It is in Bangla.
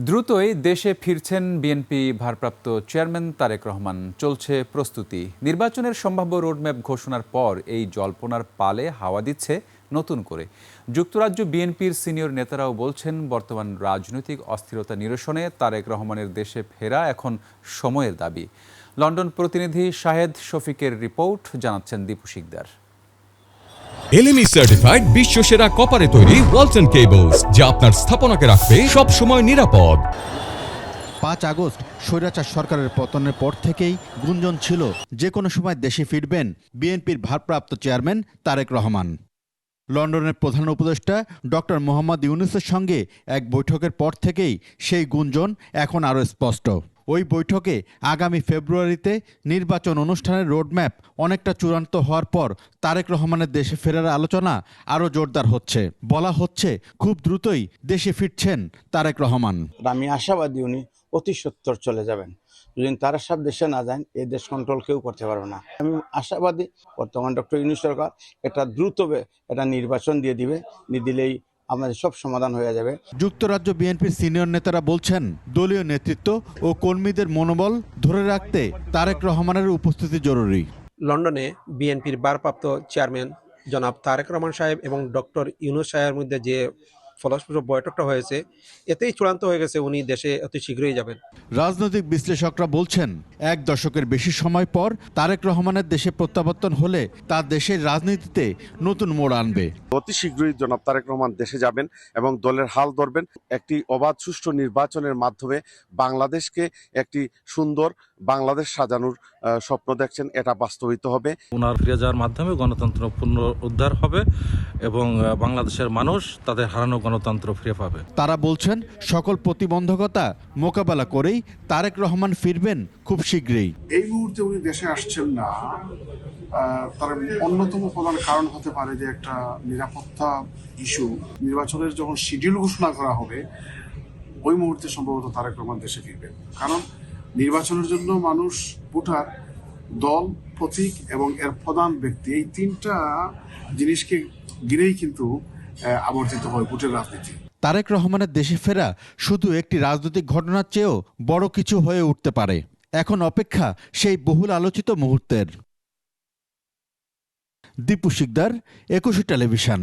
দ্রুতই দেশে ফিরছেন বিএনপি ভারপ্রাপ্ত চেয়ারম্যান তারেক রহমান। চলছে প্রস্তুতি। নির্বাচনের সম্ভাব্য রোডম্যাপ ঘোষণার পর এই জল্পনার পালে হাওয়া দিচ্ছে নতুন করে। যুক্তরাজ্য বিএনপির সিনিয়র নেতারাও বলছেন, বর্তমান রাজনৈতিক অস্থিরতা নিরসনে তারেক রহমানের দেশে ফেরা এখন সময়ের দাবি। লন্ডন প্রতিনিধি শাহেদ শফিকের রিপোর্ট, জানাচ্ছেন দীপু শিকদার। এলএমই সার্টিফাইড বিশ্বসেরা কপারে তৈরি ওয়ালটন কেবলস, যা আপনার স্থাপনাকে রাখবে সব সময় নিরাপদ। ৫ আগস্ট স্বৈরাচার সরকারের পতনের পর থেকেই গুঞ্জন ছিল যে কোনো সময় দেশে ফিরবেন বিএনপির ভারপ্রাপ্ত চেয়ারম্যান তারেক রহমান। লন্ডনের প্রধান উপদেষ্টা ডক্টর মোহাম্মদ ইউনূসের সঙ্গে এক বৈঠকের পর থেকেই সেই গুঞ্জন এখন আরও স্পষ্ট। ওই বৈঠকে আগামী ফেব্রুয়ারিতে নির্বাচন অনুষ্ঠানের রোডম্যাপ অনেকটা চূড়ান্ত হওয়ার পর তারেক রহমানের দেশে ফেরার আলোচনা আরও জোরদার হচ্ছে। বলা হচ্ছে খুব দ্রুতই দেশে ফিরছেন তারেক রহমান। আমি আশাবাদী উনি অতি সত্বর চলে যাবেন। যদি তারা সব দেশে না যান, এই দেশ কন্ট্রোল কেউ করতে পারবে না। আমি আশাবাদী বর্তমান ডক্টর ইউনূস সরকার এটা দ্রুত এটা নির্বাচন দিয়ে দিলেই আমাদের সব সমাধান হয়ে যাবে। যুক্তরাজ্য বিএনপির সিনিয়র নেতারা বলছেন, দলীয় নেতৃত্ব ও কর্মীদের মনোবল ধরে রাখতে তারেক রহমানের উপস্থিতি জরুরি। লন্ডনে বিএনপির ভারপ্রাপ্ত চেয়ারম্যান জনাব তারেক রহমান সাহেব এবং ডক্টর ইউনূস সাহেবের মধ্যে যে ফলপ্রসূ বৈঠকটা হয়েছে, এতেই চূড়ান্ত হয়ে গেছে উনি দেশে অতি শীঘ্রই যাবেন। রাজনৈতিক বিশ্লেষকরা বলছেন, এক দশকের বেশি সময় পর তারেক রহমানের দেশে প্রত্যাবর্তন হলে তা দেশের রাজনীতিতে নতুন মোড় আনবে। অতি শীঘ্রই জনাব তারেক রহমান দেশে যাবেন এবং দলের হাল ধরবেন। একটি অবাধ সুষ্ঠু নির্বাচনের মাধ্যমে বাংলাদেশকে একটি সুন্দর বাংলাদেশ সাজানোর স্বপ্ন দেখছেন, এটা বাস্তবিত হবে। ওনার ফিরে যাওয়ার মাধ্যমে গণতন্ত্র পুনরুদ্ধার হবে এবং বাংলাদেশের মানুষ তাদের হারানো গণতন্ত্র ফিরে পাবে। তারা বলছেন, সকল প্রতিবন্ধকতা মোকাবেলা করেই তারেক রহমান ফিরবেন খুব শীঘ্রই। এই মুহূর্তে উনি দেশে আসছেন না, তার অন্যতম প্রধান কারণ হতে পারে যে একটা নিরাপত্তা ইস্যু। নির্বাচনের যখন শিডিউল ঘোষণা করা হবে, ওই মুহূর্তে সম্ভবত তারেক রহমান দেশে ফিরবেন। কারণ নির্বাচনের জন্য মানুষ, ভোটার, দল, প্রতীক এবং এর প্রধান ব্যক্তি, এই তিনটা জিনিসকে ঘিরেই কিন্তু আবর্তিত হয় ভোটের রাজনীতি। তারেক রহমানের দেশে ফেরা শুধু একটি রাজনৈতিক ঘটনার চেয়েও বড় কিছু হয়ে উঠতে পারে। এখন অপেক্ষা সেই বহুল আলোচিত মুহূর্তের। দীপু শিকদার, ২১ টেলিভিশন।